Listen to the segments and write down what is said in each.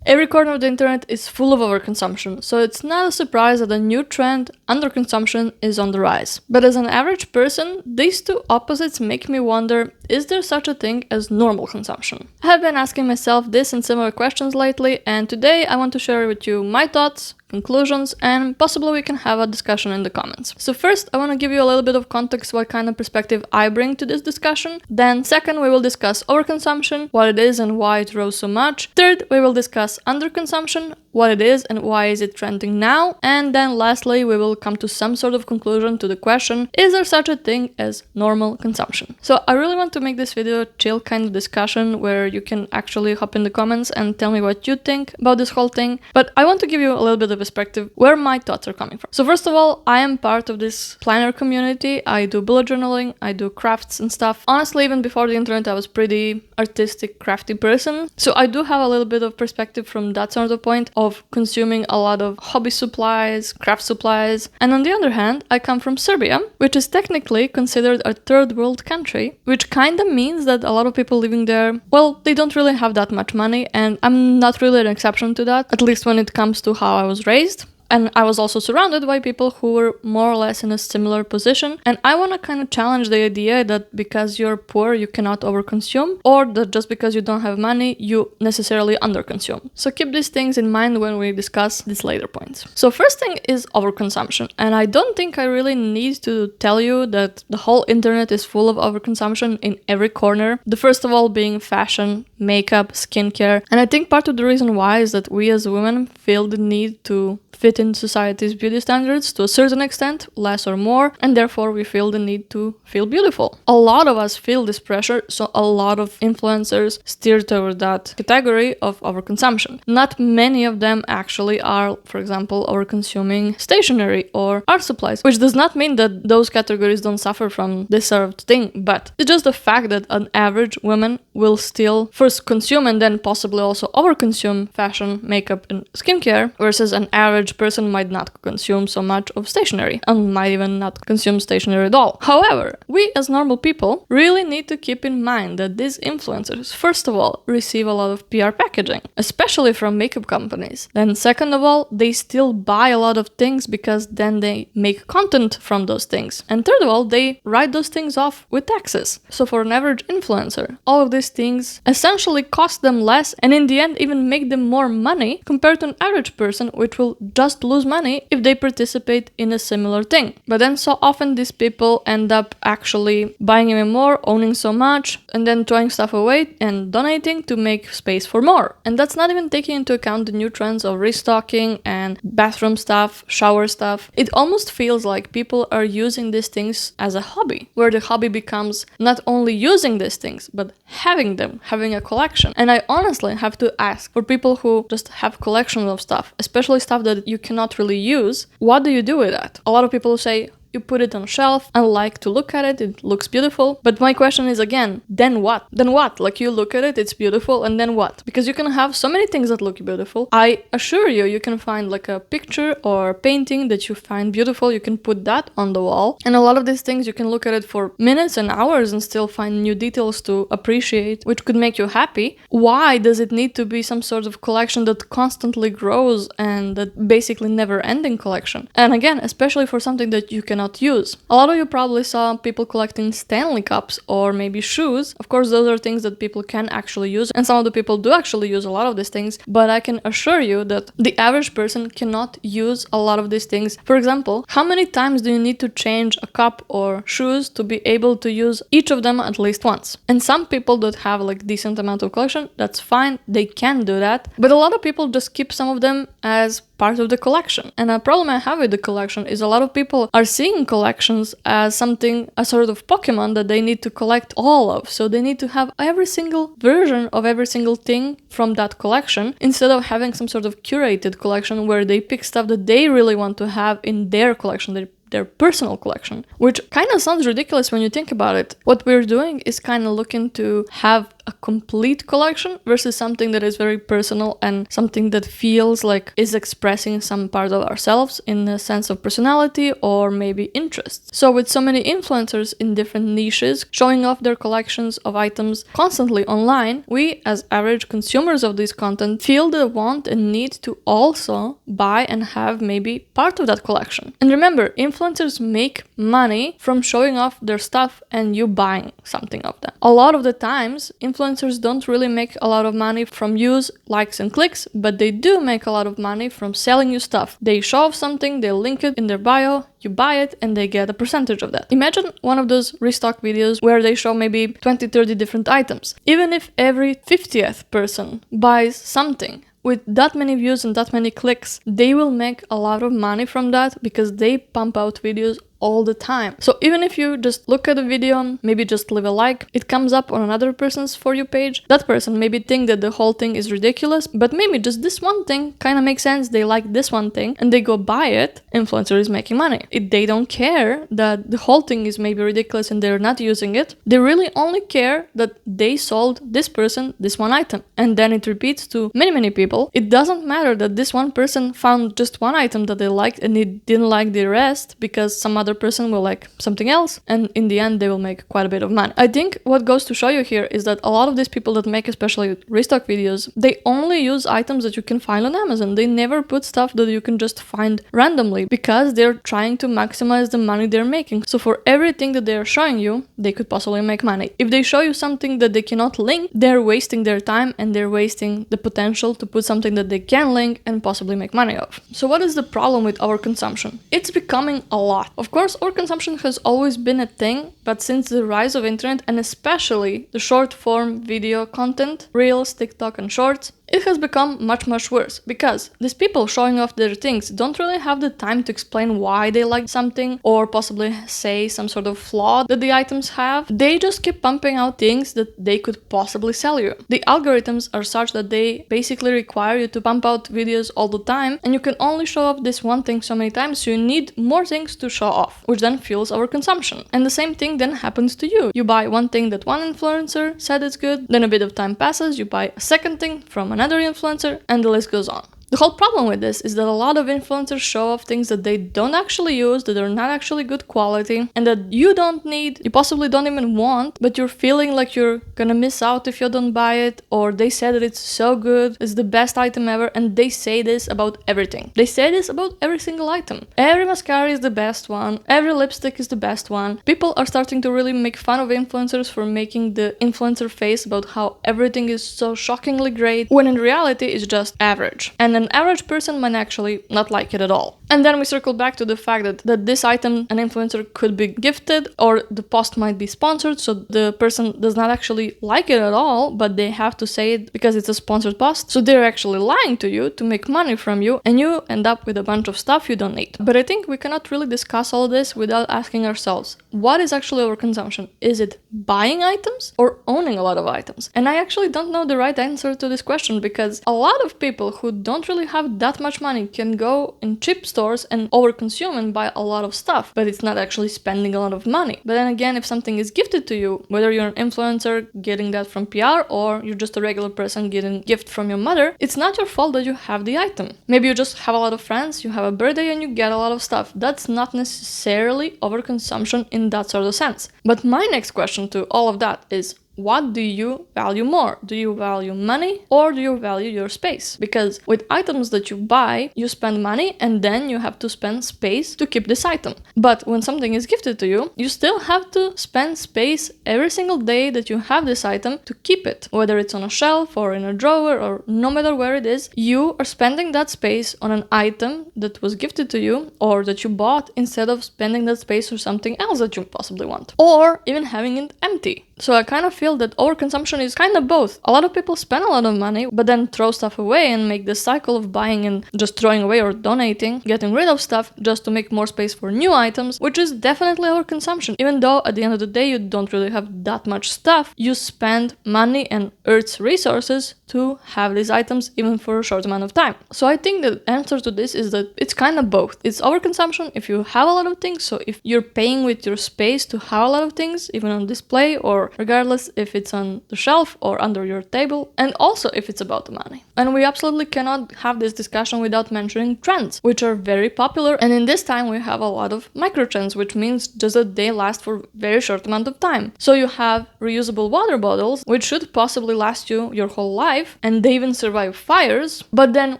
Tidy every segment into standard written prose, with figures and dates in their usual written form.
Every corner of the internet is full of overconsumption, so it's not a surprise that a new trend, underconsumption, is on the rise. But as an average person, these two opposites make me wonder, is there such a thing as normal consumption? I have been asking myself this and similar questions lately, and today I want to share with you my thoughts, conclusions, and possibly we can have a discussion in the comments. So first, I want to give you a little bit of context what kind of perspective I bring to this discussion. Then second, we will discuss overconsumption, what it is and why it rose so much. Third, we will discuss underconsumption, what it is and why is it trending now. And then lastly, we will come to some sort of conclusion to the question, is there such a thing as normal consumption? So I really want to make this video a chill kind of discussion where you can actually hop in the comments and tell me what you think about this whole thing. But I want to give you a little bit of perspective where my thoughts are coming from. So first of all, I am part of this planner community. I do bullet journaling, I do crafts and stuff. Honestly, even before the internet, I was pretty artistic, crafty person. So I do have a little bit of perspective from that sort of point of consuming a lot of hobby supplies, craft supplies. And on the other hand, I come from Serbia, which is technically considered a third world country, which kind of means that a lot of people living there, well, they don't really have that much money, and I'm not really an exception to that, at least when it comes to how I was raised. And I was also surrounded by people who were more or less in a similar position. And I want to kind of challenge the idea that because you're poor, you cannot overconsume, or that just because you don't have money, you necessarily underconsume. So keep these things in mind when we discuss these later points. So first thing is overconsumption. And I don't think I really need to tell you that the whole internet is full of overconsumption in every corner. The first of all being fashion, makeup, skincare. And I think part of the reason why is that we as women feel the need to fit in society's beauty standards to a certain extent, less or more, and therefore we feel the need to feel beautiful. A lot of us feel this pressure, so a lot of influencers steer toward that category of overconsumption. Not many of them actually are, for example, overconsuming stationery or art supplies, which does not mean that those categories don't suffer from this sort of thing, but it's just the fact that an average woman will still first consume and then possibly also overconsume fashion, makeup, and skincare, versus an average person might not consume so much of stationery and might even not consume stationery at all. However, we as normal people really need to keep in mind that these influencers, first of all, receive a lot of PR packaging, especially from makeup companies. Then second of all, they still buy a lot of things because then they make content from those things. And third of all, they write those things off with taxes. So for an average influencer, all of these things essentially cost them less and in the end even make them more money compared to an average person, which will just lose money if they participate in a similar thing. But then so often these people end up actually buying even more, owning so much, and then throwing stuff away and donating to make space for more. And that's not even taking into account the new trends of restocking and bathroom stuff, shower stuff. It almost feels like people are using these things as a hobby, where the hobby becomes not only using these things, but having them, having a collection. And I honestly have to ask, for people who just have collections of stuff, especially stuff that you cannot really use, what do you do with that? A lot of people say, you put it on a shelf, I like to look at it, it looks beautiful. But my question is again, then what? Then what? Like you look at it, it's beautiful, and then what? Because you can have so many things that look beautiful. I assure you, you can find like a picture or a painting that you find beautiful, you can put that on the wall. And a lot of these things, you can look at it for minutes and hours and still find new details to appreciate, which could make you happy. Why does it need to be some sort of collection that constantly grows and that basically never ending collection? And again, especially for something that you can not use. A lot of you probably saw people collecting Stanley cups or maybe shoes. Of course, those are things that people can actually use, and some of the people do actually use a lot of these things, but I can assure you that the average person cannot use a lot of these things. For example, how many times do you need to change a cup or shoes to be able to use each of them at least once? And some people that have like decent amount of collection, that's fine, they can do that, but a lot of people just keep some of them as part of the collection. And a problem I have with the collection is a lot of people are seeing collections as something, a sort of Pokemon that they need to collect all of. So they need to have every single version of every single thing from that collection instead of having some sort of curated collection where they pick stuff that they really want to have in their collection, their personal collection, which kind of sounds ridiculous when you think about it. What we're doing is kind of looking to have a complete collection versus something that is very personal and something that feels like is expressing some part of ourselves in a sense of personality or maybe interest. So with so many influencers in different niches showing off their collections of items constantly online, we as average consumers of this content feel the want and need to also buy and have maybe part of that collection. And remember, influencers make money from showing off their stuff and you buying something of them. A lot of the times, influencers don't really make a lot of money from views, likes and clicks, but they do make a lot of money from selling you stuff. They show off something, they link it in their bio, you buy it and they get a percentage of that. Imagine one of those restock videos where they show maybe 20-30 different items. Even if every 50th person buys something, with that many views and that many clicks, they will make a lot of money from that because they pump out videos all the time. So even if you just look at a video, maybe just leave a like, it comes up on another person's For You page, that person maybe think that the whole thing is ridiculous, but maybe just this one thing kind of makes sense, they like this one thing, and they go buy it, influencer is making money. They don't care that the whole thing is maybe ridiculous and they're not using it, they really only care that they sold this person this one item, and then it repeats to many people. It doesn't matter that this one person found just one item that they liked and it didn't like the rest because some other person will like something else, and in the end they will make quite a bit of money. I think what goes to show you here is that a lot of these people that make especially restock videos, they only use items that you can find on Amazon. They never put stuff that you can just find randomly because they're trying to maximize the money they're making. So for everything that they're showing you, they could possibly make money. If they show you something that they cannot link, they're wasting their time and they're wasting the potential to put something that they can link and possibly make money of. So what is the problem with overconsumption? It's becoming a lot. Of course, overconsumption has always been a thing, but since the rise of internet and especially the short form video content, Reels, TikTok and Shorts, it has become much worse because these people showing off their things don't really have the time to explain why they like something or possibly say some sort of flaw that the items have. They just keep pumping out things that they could possibly sell you. The algorithms are such that they basically require you to pump out videos all the time, and you can only show off this one thing so many times, so you need more things to show off, which then fuels overconsumption. And the same thing then happens to you. You buy one thing that one influencer said is good, then a bit of time passes, you buy a second thing from another influencer, and the list goes on. The whole problem with this is that a lot of influencers show off things that they don't actually use, that are not actually good quality, and that you don't need, you possibly don't even want, but you're feeling like you're gonna miss out if you don't buy it, or they say that it's so good, it's the best item ever, and they say this about everything. They say this about every single item. Every mascara is the best one, every lipstick is the best one. People are starting to really make fun of influencers for making the influencer face about how everything is so shockingly great, when in reality it's just average. And an average person might actually not like it at all. And then we circle back to the fact that this item, an influencer could be gifted, or the post might be sponsored, so the person does not actually like it at all, but they have to say it because it's a sponsored post. So they're actually lying to you to make money from you, and you end up with a bunch of stuff you don't need. But I think we cannot really discuss all this without asking ourselves, what is actually overconsumption? Is it buying items or owning a lot of items? And I actually don't know the right answer to this question, because a lot of people who don't really have that much money can go in cheap stores and overconsume and buy a lot of stuff, but it's not actually spending a lot of money. But then again, if something is gifted to you, whether you're an influencer getting that from PR or you're just a regular person getting a gift from your mother, it's not your fault that you have the item. Maybe you just have a lot of friends, you have a birthday and you get a lot of stuff. That's not necessarily overconsumption in that sort of sense. But my next question to all of that is, what do you value more? Do you value money or do you value your space? Because with items that you buy, you spend money and then you have to spend space to keep this item. But when something is gifted to you, you still have to spend space every single day that you have this item to keep it. Whether it's on a shelf or in a drawer or no matter where it is, you are spending that space on an item that was gifted to you or that you bought instead of spending that space for something else that you possibly want. Or even having it empty. So I kind of feel that overconsumption is kind of both. A lot of people spend a lot of money, but then throw stuff away and make this cycle of buying and just throwing away or donating, getting rid of stuff just to make more space for new items, which is definitely overconsumption. Even though at the end of the day, you don't really have that much stuff, you spend money and Earth's resources to have these items even for a short amount of time. So I think the answer to this is that it's kind of both. It's overconsumption if you have a lot of things. So if you're paying with your space to have a lot of things, even on display or store, regardless if it's on the shelf or under your table, and also if it's about the money. And we absolutely cannot have this discussion without mentioning trends, which are very popular, and in this time we have a lot of microtrends, which means just that they last for very short amount of time. So you have reusable water bottles, which should possibly last you your whole life, and they even survive fires, but then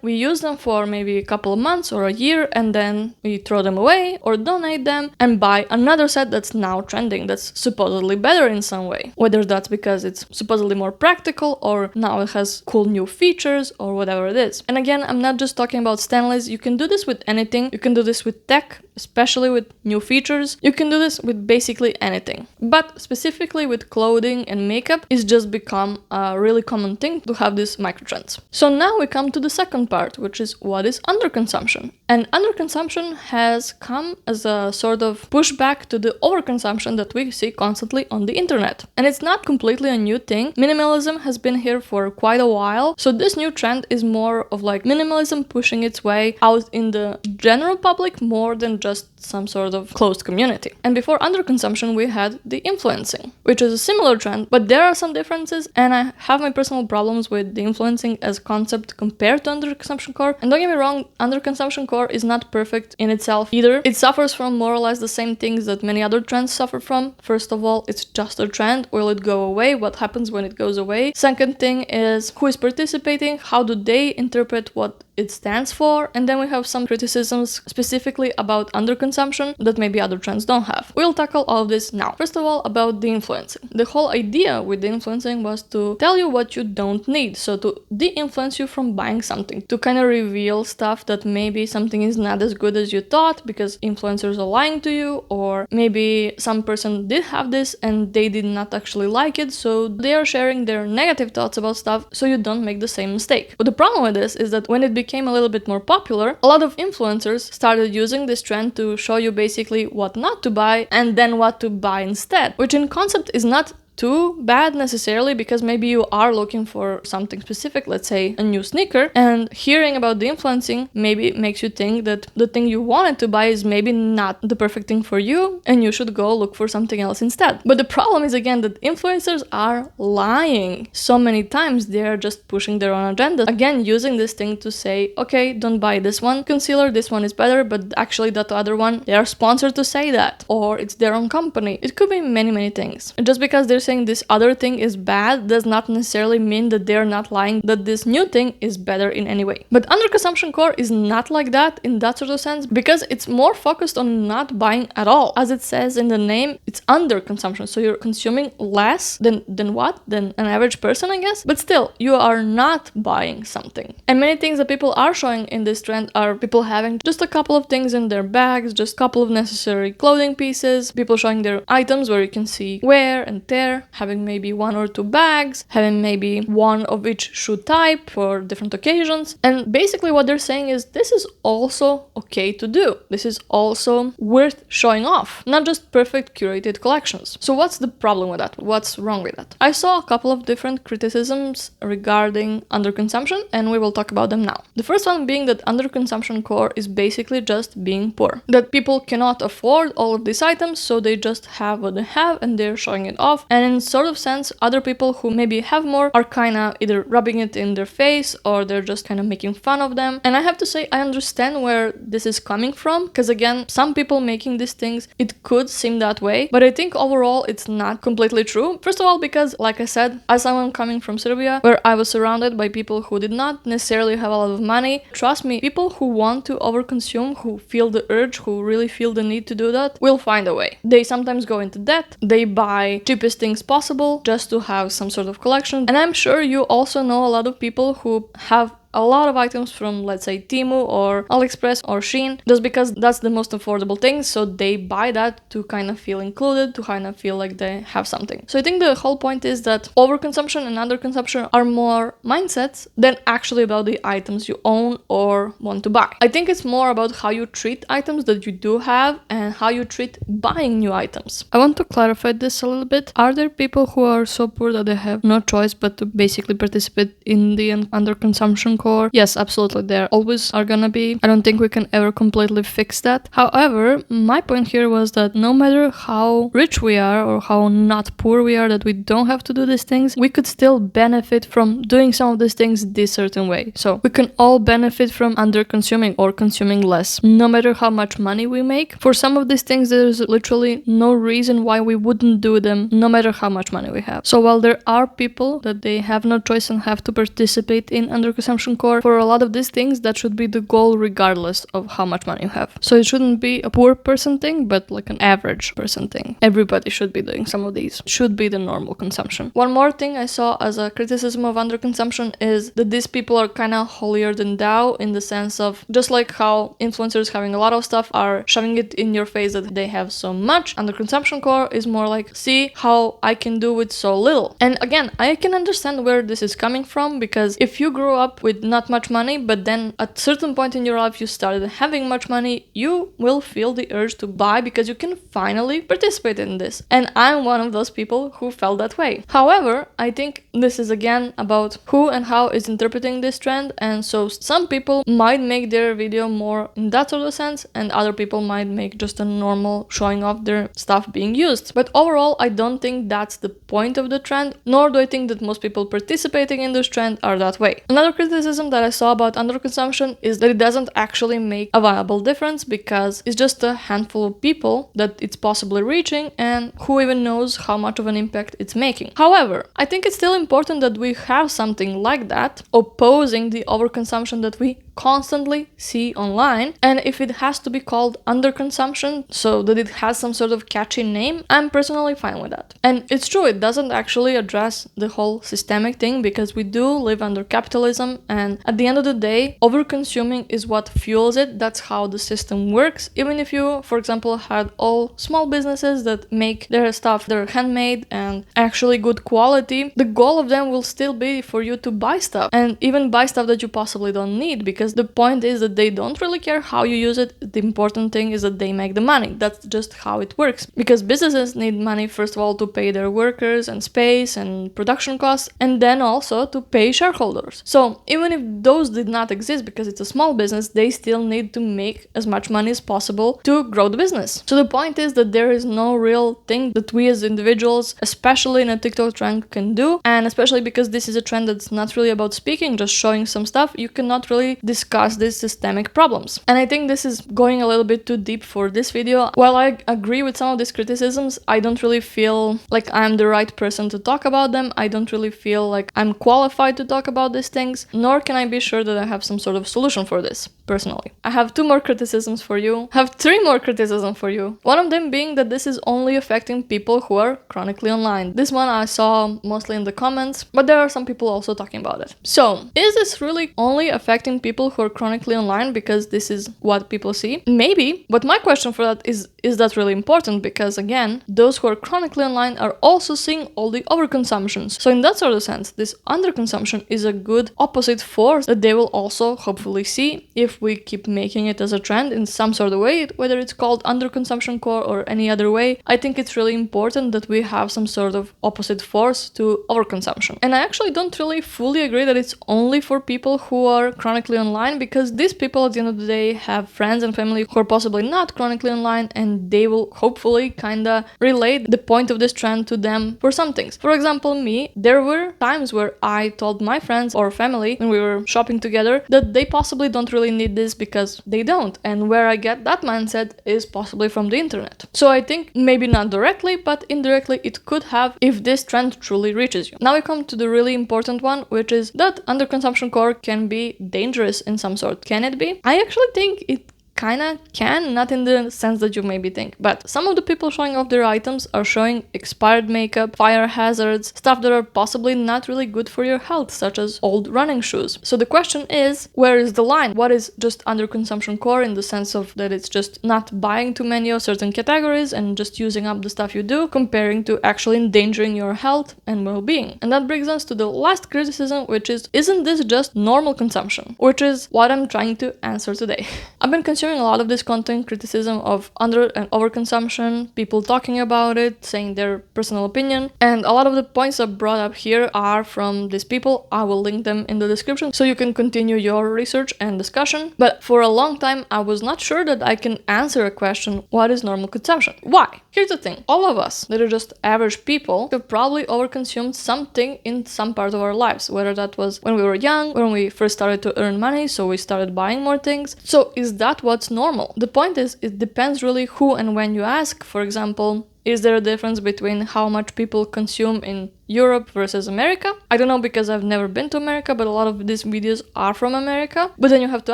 we use them for maybe a couple of months or a year, and then we throw them away or donate them and buy another set that's now trending, that's supposedly better in some way. Whether that's because it's supposedly more practical or now it has cool new features or whatever it is. And again, I'm not just talking about stainless. You can do this with anything. You can do this with tech, especially with new features. You can do this with basically anything. But specifically with clothing and makeup, it's just become a really common thing to have these microtrends. So now we come to the second part, which is what is underconsumption. And underconsumption has come as a sort of pushback to the overconsumption that we see constantly on the internet. And it's not completely a new thing. Minimalism has been here for quite a while. So this new trend is more of like minimalism pushing its way out in the general public more than just some sort of closed community. And before underconsumption, we had the influencing, which is a similar trend, but there are some differences, and I have my personal problems with the influencing as concept compared to underconsumption core. And don't get me wrong, underconsumption core is not perfect in itself either. It suffers from more or less the same things that many other trends suffer from. First of all, it's just a trend. Will it go away? What happens when it goes away? Second thing is who is participating? How do they interpret what it stands for? And then we have some criticisms specifically about underconsumption that maybe other trends don't have. We'll tackle all of this now. First of all, about the influencing. The whole idea with the influencing was to tell you what you don't need, so to de-influence you from buying something, to kind of reveal stuff that maybe something is not as good as you thought because influencers are lying to you, or maybe some person did have this and they did not actually like it, so they are sharing their negative thoughts about stuff so you don't make the same mistake. But the problem with this is that when it became a little bit more popular, a lot of influencers started using this trend to show you basically what not to buy and then what to buy instead, which in concept is not too bad necessarily, because maybe you are looking for something specific, let's say a new sneaker, and hearing about the influencing maybe makes you think that the thing you wanted to buy is maybe not the perfect thing for you and you should go look for something else instead. But the problem is again that influencers are lying so many times. They are just pushing their own agenda, again using this thing to say, okay, don't buy this one concealer, this one is better, but actually that other one, they are sponsored to say that, or it's their own company. It could be many things. Just because they're saying this other thing is bad does not necessarily mean that they're not lying, that this new thing is better in any way. But underconsumption core is not like that in that sort of sense, because it's more focused on not buying at all. As it says in the name, it's underconsumption, so you're consuming less than an average person, I guess, but still you are not buying something. And many things that people are showing in this trend are people having just a couple of things in their bags, just a couple of necessary clothing pieces, people showing their items where you can see wear and tear, having maybe one or two bags, having maybe one of each shoe type for different occasions. And basically what they're saying is this is also okay to do. This is also worth showing off, not just perfect curated collections. So what's the problem with that? What's wrong with that? I saw a couple of different criticisms regarding underconsumption, and we will talk about them now. The first one being that underconsumption core is basically just being poor. That people cannot afford all of these items, so they just have what they have and they're showing it off. And in sort of sense, other people who maybe have more are kind of either rubbing it in their face or they're just kind of making fun of them. And I have to say, I understand where this is coming from, because again, some people making these things, it could seem that way, but I think overall it's not completely true. First of all, because like I said, as someone coming from Serbia, where I was surrounded by people who did not necessarily have a lot of money, trust me, people who want to overconsume, who feel the urge, who really feel the need to do that, will find a way. They sometimes go into debt, they buy cheapest things possible just to have some sort of collection. And I'm sure you also know a lot of people who have a lot of items from, let's say, Temu or AliExpress or Shein, just because that's the most affordable thing, so they buy that to kind of feel included, to kind of feel like they have something. So I think the whole point is that overconsumption and underconsumption are more mindsets than actually about the items you own or want to buy. I think it's more about how you treat items that you do have and how you treat buying new items. I want to clarify this a little bit. Are there people who are so poor that they have no choice but to basically participate in the underconsumption underconsumption core. Yes, absolutely, there always are gonna be. I don't think we can ever completely fix that. However, my point here was that no matter how rich we are or how not poor we are, that we don't have to do these things, we could still benefit from doing some of these things this certain way. So we can all benefit from under-consuming or consuming less, no matter how much money we make. For some of these things, there's literally no reason why we wouldn't do them, no matter how much money we have. So while there are people that they have no choice and have to participate in under-consumption core, for a lot of these things, that should be the goal regardless of how much money you have. So it shouldn't be a poor person thing, but like an average person thing. Everybody should be doing some of these. Should be the normal consumption. One more thing I saw as a criticism of underconsumption is that these people are kind of holier than thou, in the sense of just like how influencers having a lot of stuff are shoving it in your face that they have so much. Underconsumption core is more like, see how I can do with so little. And again, I can understand where this is coming from, because if you grew up with not much money, but then at a certain point in your life you started having much money, you will feel the urge to buy because you can finally participate in this. And I'm one of those people who felt that way. However, I think this is again about who and how is interpreting this trend, and so some people might make their video more in that sort of sense, and other people might make just a normal showing off their stuff being used. But overall, I don't think that's the point of the trend, nor do I think that most people participating in this trend are that way. Another criticism that I saw about underconsumption is that it doesn't actually make a viable difference, because it's just a handful of people that it's possibly reaching, and who even knows how much of an impact it's making. However, I think it's still important that we have something like that opposing the overconsumption that we constantly see online, and if it has to be called underconsumption so that it has some sort of catchy name, I'm personally fine with that. And it's true, it doesn't actually address the whole systemic thing, because we do live under capitalism, and at the end of the day, overconsuming is what fuels it. That's how the system works. Even if you, for example, had all small businesses that make their stuff, they're handmade and actually good quality, the goal of them will still be for you to buy stuff, and even buy stuff that you possibly don't need, because the point is that they don't really care how you use it. The important thing is that they make the money. That's just how it works, because businesses need money, first of all, to pay their workers and space and production costs, and then also to pay shareholders. So even if those did not exist, because it's a small business, they still need to make as much money as possible to grow the business. So the point is that there is no real thing that we as individuals, especially in a TikTok trend, can do, and especially because this is a trend that's not really about speaking, just showing some stuff, you cannot really discuss these systemic problems. And I think this is going a little bit too deep for this video. While I agree with some of these criticisms, I don't really feel like I'm the right person to talk about them. I don't really feel like I'm qualified to talk about these things, nor can I be sure that I have some sort of solution for this, personally. I have 2 more criticisms for you. I have 3 more criticisms for you. One of them being that this is only affecting people who are chronically online. This one I saw mostly in the comments, but there are some people also talking about it. So, is this really only affecting people who are chronically online because this is what people see? Maybe, but my question for that is that really important? Because again, those who are chronically online are also seeing all the overconsumptions. So in that sort of sense, this underconsumption is a good opposite force that they will also hopefully see if we keep making it as a trend in some sort of way, whether it's called underconsumption core or any other way. I think it's really important that we have some sort of opposite force to overconsumption. And I actually don't really fully agree that it's only for people who are chronically online, because these people at the end of the day have friends and family who are possibly not chronically online, and they will hopefully kinda relate the point of this trend to them for some things. For example, me, there were times where I told my friends or family when we were shopping together that they possibly don't really need this because they don't, and where I get that mindset is possibly from the internet. So I think maybe not directly, but indirectly it could have if this trend truly reaches you. Now we come to the really important one, which is that underconsumption core can be dangerous in some sort. Can it be? I actually think it kinda can, not in the sense that you maybe think, but some of the people showing off their items are showing expired makeup, fire hazards, stuff that are possibly not really good for your health, such as old running shoes. So the question is, where is the line? What is just underconsumption core in the sense of that it's just not buying too many of certain categories and just using up the stuff you do, comparing to actually endangering your health and well-being? And that brings us to the last criticism, which is, isn't this just normal consumption? Which is what I'm trying to answer today. I've been consuming a lot of this content, criticism of under and overconsumption, people talking about it, saying their personal opinion, and a lot of the points I brought up here are from these people. I will link them in the description so you can continue your research and discussion. But for a long time, I was not sure that I can answer a question, what is normal consumption? Why? Here's the thing, all of us that are just average people have probably overconsumed something in some part of our lives, whether that was when we were young, when we first started to earn money, so we started buying more things. So is that what's normal? The point is, it depends really who and when you ask. For example, is there a difference between how much people consume in Europe versus America? I don't know because I've never been to America, but a lot of these videos are from America. But then you have to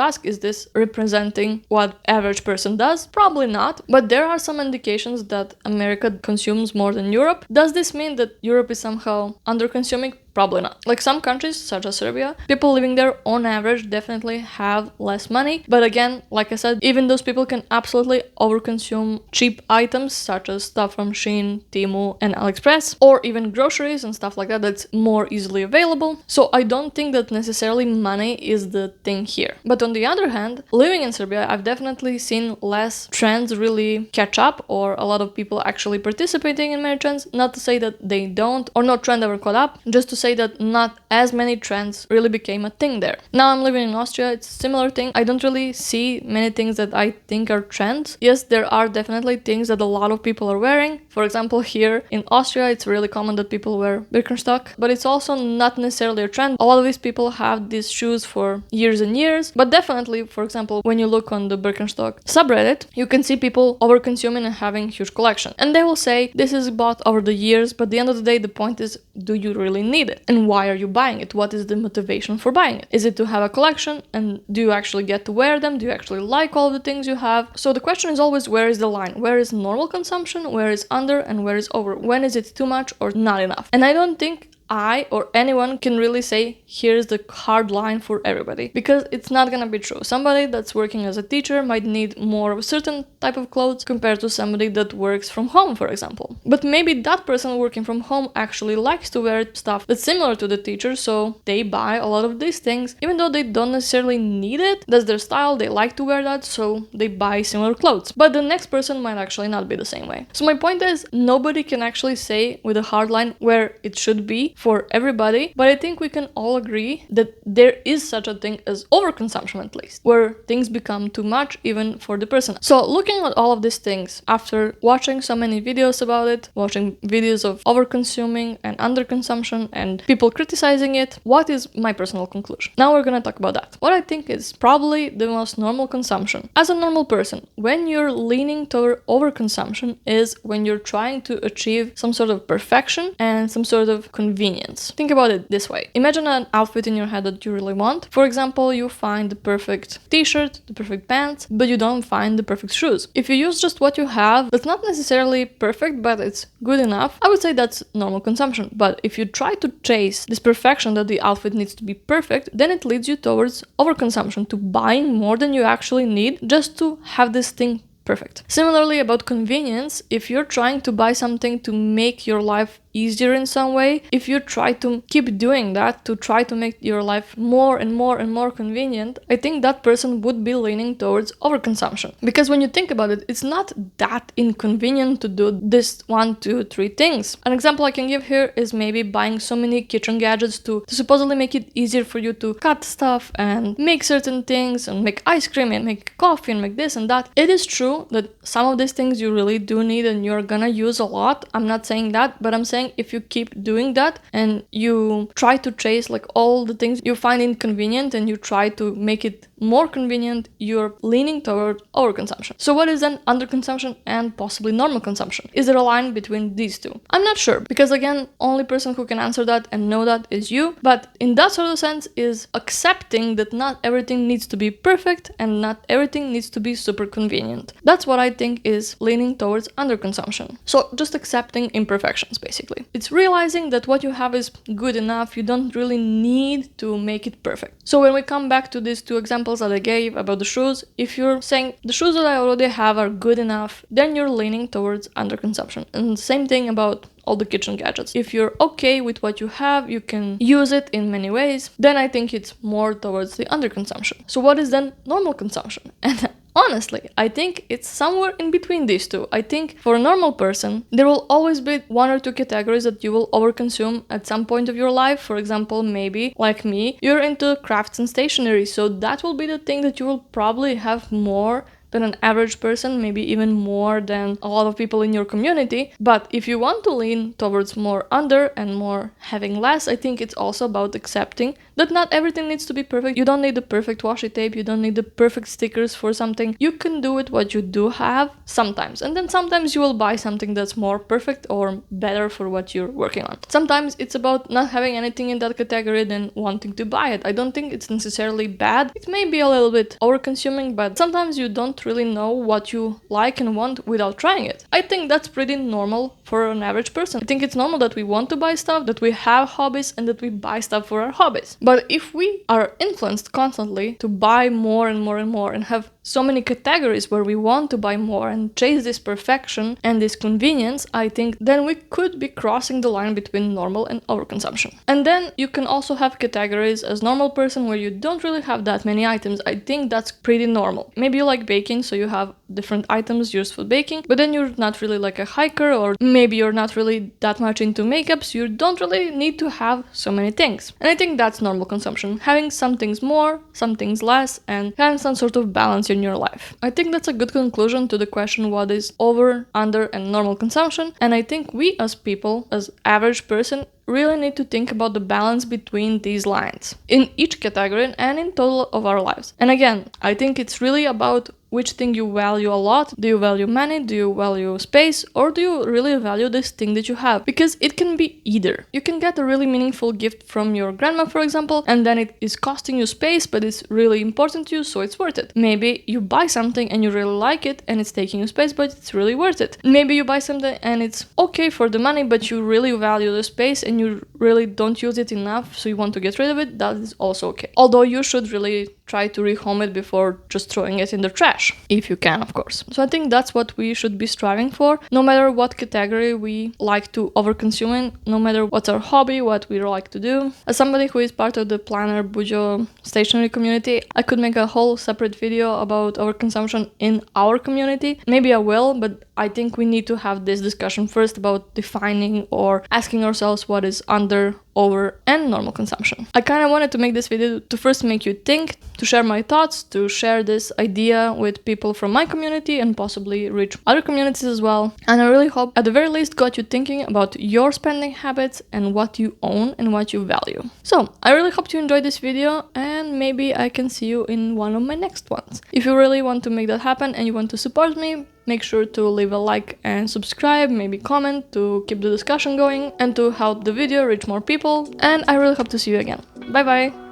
ask, is this representing what average person does? Probably not, but there are some indications that America consumes more than Europe. Does this mean that Europe is somehow under-consuming? Probably not. Like some countries, such as Serbia, people living there on average definitely have less money. But again, like I said, even those people can absolutely overconsume cheap items such as stuff from Shein, Temu, and AliExpress, or even groceries and stuff like that that's more easily available. So I don't think that necessarily money is the thing here. But on the other hand, living in Serbia, I've definitely seen less trends really catch up, or a lot of people actually participating in many trends. Not to say that they don't, or no trend ever caught up, just to say that not as many trends really became a thing there. Now I'm living in Austria, it's a similar thing. I don't really see many things that I think are trends. Yes, there are definitely things that a lot of people are wearing. For example, here in Austria, it's really common that people wear Birkenstock, but it's also not necessarily a trend. A lot of these people have these shoes for years and years, but definitely, for example, when you look on the Birkenstock subreddit, you can see people over-consuming and having huge collection. And they will say, this is bought over the years, but at the end of the day, the point is, do you really need it? And why are you buying it? What is the motivation for buying it? Is it to have a collection? And do you actually get to wear them? Do you actually like all the things you have? So the question is always, where is the line? Where is normal consumption? Where is under? And where is over? When is it too much or not enough? And I don't think I or anyone can really say here's the hard line for everybody, because it's not gonna be true. Somebody that's working as a teacher might need more of a certain type of clothes compared to somebody that works from home, for example. But maybe that person working from home actually likes to wear stuff that's similar to the teacher, so they buy a lot of these things even though they don't necessarily need it. That's their style, they like to wear that, so they buy similar clothes. But the next person might actually not be the same way. So my point is, nobody can actually say with a hard line where it should be for everybody, but I think we can all agree that there is such a thing as overconsumption, at least, where things become too much even for the person. So looking at all of these things, after watching so many videos about it, watching videos of overconsuming and underconsumption and people criticizing it, what is my personal conclusion? Now we're gonna talk about that. What I think is probably the most normal consumption. As a normal person, when you're leaning toward overconsumption is when you're trying to achieve some sort of perfection and some sort of convenience. Think about it this way. Imagine an outfit in your head that you really want. For example, you find the perfect t-shirt, the perfect pants, but you don't find the perfect shoes. If you use just what you have, that's not necessarily perfect, but it's good enough, I would say that's normal consumption. But if you try to chase this perfection that the outfit needs to be perfect, then it leads you towards overconsumption, to buying more than you actually need just to have this thing perfect. Similarly, about convenience, if you're trying to buy something to make your life easier in some way, if you try to keep doing that to try to make your life more and more and more convenient, I think that person would be leaning towards overconsumption. Because when you think about it, it's not that inconvenient to do this 1, 2, 3 things. An example I can give here is maybe buying so many kitchen gadgets to supposedly make it easier for you to cut stuff and make certain things and make ice cream and make coffee and make this and that. It is true that some of these things you really do need and you're gonna use a lot. I'm not saying that, but I'm saying if you keep doing that and you try to chase like all the things you find inconvenient and you try to make it more convenient, you're leaning toward overconsumption. So what is then underconsumption and possibly normal consumption? Is there a line between these two? I'm not sure, because again, only person who can answer that and know that is you. But in that sort of sense is accepting that not everything needs to be perfect and not everything needs to be super convenient. That's what I think is leaning towards underconsumption. So just accepting imperfections, basically. It's realizing that what you have is good enough, you don't really need to make it perfect. So when we come back to these two examples that I gave about the shoes, if you're saying the shoes that I already have are good enough, then you're leaning towards underconsumption. And same thing about all the kitchen gadgets. If you're okay with what you have, you can use it in many ways, then I think it's more towards the underconsumption. So what is then normal consumption? And honestly, I think it's somewhere in between these two. I think for a normal person, there will always be one or two categories that you will overconsume at some point of your life. For example, maybe, like me, you're into crafts and stationery, so that will be the thing that you will probably have more than an average person, maybe even more than a lot of people in your community. But if you want to lean towards more under and more having less, I think it's also about accepting that not everything needs to be perfect. You don't need the perfect washi tape, you don't need the perfect stickers for something. You can do with what you do have sometimes, and then sometimes you will buy something that's more perfect or better for what you're working on. Sometimes it's about not having anything in that category than wanting to buy it. I don't think it's necessarily bad. It may be a little bit over-consuming, but sometimes you don't really know what you like and want without trying it. I think that's pretty normal for an average person. I think it's normal that we want to buy stuff, that we have hobbies, and that we buy stuff for our hobbies. But if we are influenced constantly to buy more and more and more and have so many categories where we want to buy more and chase this perfection and this convenience, I think then we could be crossing the line between normal and overconsumption. And then you can also have categories as normal person where you don't really have that many items. I think that's pretty normal. Maybe you like baking, so you have different items used for baking, but then you're not really like a hiker, or maybe you're not really that much into makeup, so you don't really need to have so many things. And I think that's normal consumption, having some things more, some things less, and having some sort of balance in your life. I think that's a good conclusion to the question what is over, under, and normal consumption. And I think we as people, as average person, really need to think about the balance between these lines in each category and in total of our lives. And again, I think it's really about which thing you value a lot. Do you value money? Do you value space? Or do you really value this thing that you have? Because it can be either. You can get a really meaningful gift from your grandma, for example, and then it is costing you space, but it's really important to you, so it's worth it. Maybe you buy something and you really like it and it's taking you space, but it's really worth it. Maybe you buy something and it's okay for the money, but you really value the space and you really don't use it enough, so you want to get rid of it. That is also okay. Although you should really try to rehome it before just throwing it in the trash, if you can, of course. So I think that's what we should be striving for, no matter what category we like to overconsume in, no matter what's our hobby, what we like to do. As somebody who is part of the Planner Bujo stationery community, I could make a whole separate video about overconsumption in our community. Maybe I will, but I think we need to have this discussion first about defining or asking ourselves what is under, over, and normal consumption. I kind of wanted to make this video to first make you think, to share my thoughts, to share this idea with people from my community and possibly reach other communities as well. And I really hope at the very least got you thinking about your spending habits and what you own and what you value. So I really hope you enjoyed this video, and maybe I can see you in one of my next ones. If you really want to make that happen and you want to support me, make sure to leave a like and subscribe, maybe comment to keep the discussion going and to help the video reach more people. And I really hope to see you again. Bye bye!